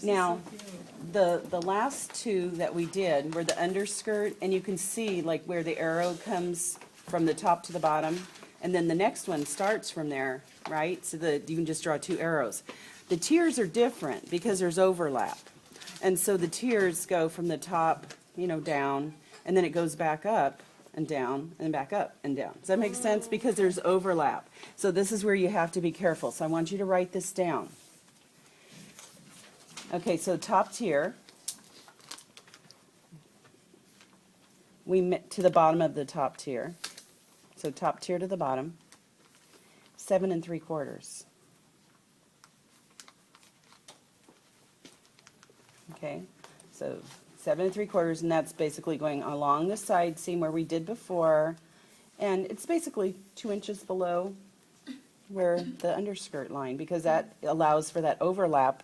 Now, the last two that we did were the underskirt, and you can see like where the arrow comes from the top to the bottom, and then the next one starts from there, right? So that you can just draw two arrows. The tiers are different because there's overlap. And so the tiers go from the top, down, and then it goes back up and down, and back up and down. Does that make sense? Because there's overlap. So this is where you have to be careful. So I want you to write this down. Okay, so top tier, to the bottom of the top tier. So top tier to the bottom, 7 3/4. Okay, so 7 3/4, and that's basically going along the side seam where we did before, and it's basically 2 inches below where the underskirt line, because that allows for that overlap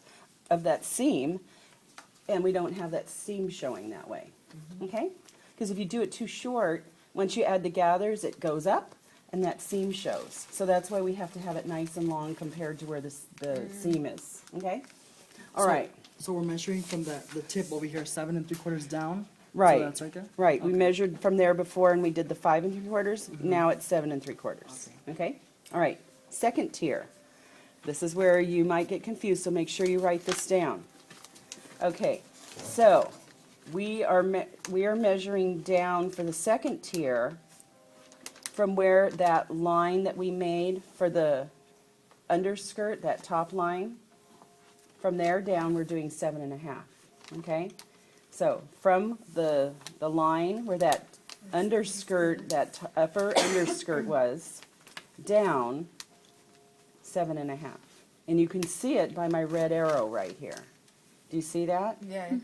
of that seam, and we don't have that seam showing that way. Okay? Because if you do it too short, once you add the gathers, it goes up, and that seam shows. So that's why we have to have it nice and long compared to where the seam is. Okay? All right. So we're measuring from the tip over here, 7 3/4 down? Right. So that's right there? Right. We Okay. measured from there before, and we did the 5 3/4. Now it's 7 3/4. Okay? All right. Second tier. This is where you might get confused, so make sure you write this down. Okay. So we are measuring down for the second tier from where that line that we made for the underskirt, that top line. From there down, we're doing 7 1/2. Okay? So from the line where that underskirt, that upper underskirt was, down 7 1/2. And you can see it by my red arrow right here. Do you see that? Yeah.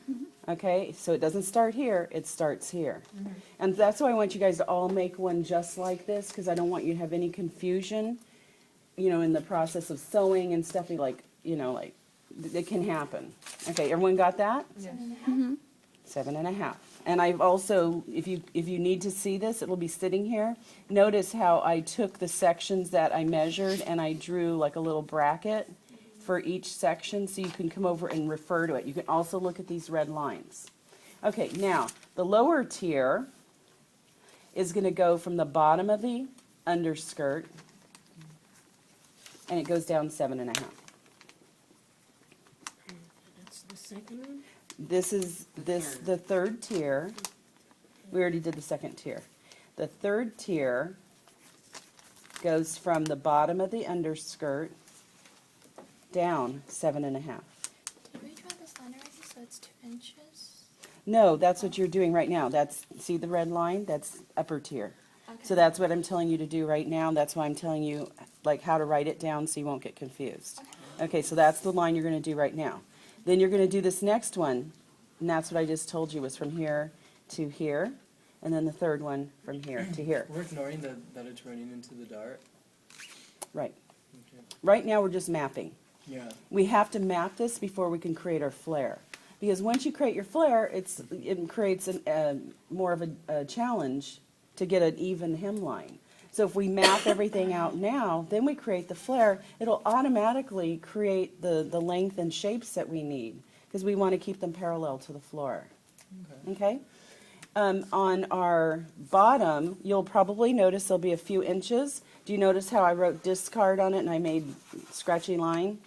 Okay, so it doesn't start here, it starts here. And that's why I want you guys to all make one just like this, because I don't want you to have any confusion, in the process of sewing and stuff, like, it can happen. Okay, everyone got that? Yeah. 7 1/2. And I've also, if you need to see this, it'll be sitting here. Notice how I took the sections that I measured and I drew like a little bracket for each section, so you can come over and refer to it. You can also look at these red lines. Okay, now the lower tier is going to go from the bottom of the underskirt, and it goes down 7 1/2. That's the second one? This is the third tier. We already did the second tier. The third tier goes from the bottom of the underskirt down 7 1/2. Did we draw this line already so it's 2 inches? No, that's what you're doing right now. See the red line? That's upper tier. Okay. So that's what I'm telling you to do right now. That's why I'm telling you like how to write it down so you won't get confused. Okay, so that's the line you're going to do right now. Then you're going to do this next one, and that's what I just told you was from here to here, and then the third one from here to here. We're ignoring that it's running into the dart. Right. Okay. Right now we're just mapping. Yeah. We have to map this before we can create our flare. Because once you create your flare, it creates more of a challenge to get an even hemline. So if we map everything out now, then we create the flare, it'll automatically create the length and shapes that we need, because we want to keep them parallel to the floor. Okay? On our bottom, you'll probably notice there'll be a few inches. Do you notice how I wrote discard on it and I made scratchy line?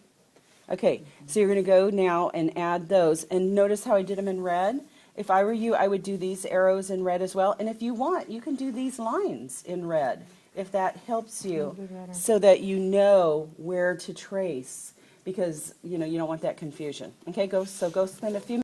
Okay, so you're going to go now and add those. And notice how I did them in red? If I were you, I would do these arrows in red as well. And if you want, you can do these lines in red, if that helps you, so that you know where to trace, because you don't want that confusion. Okay, go spend a few minutes.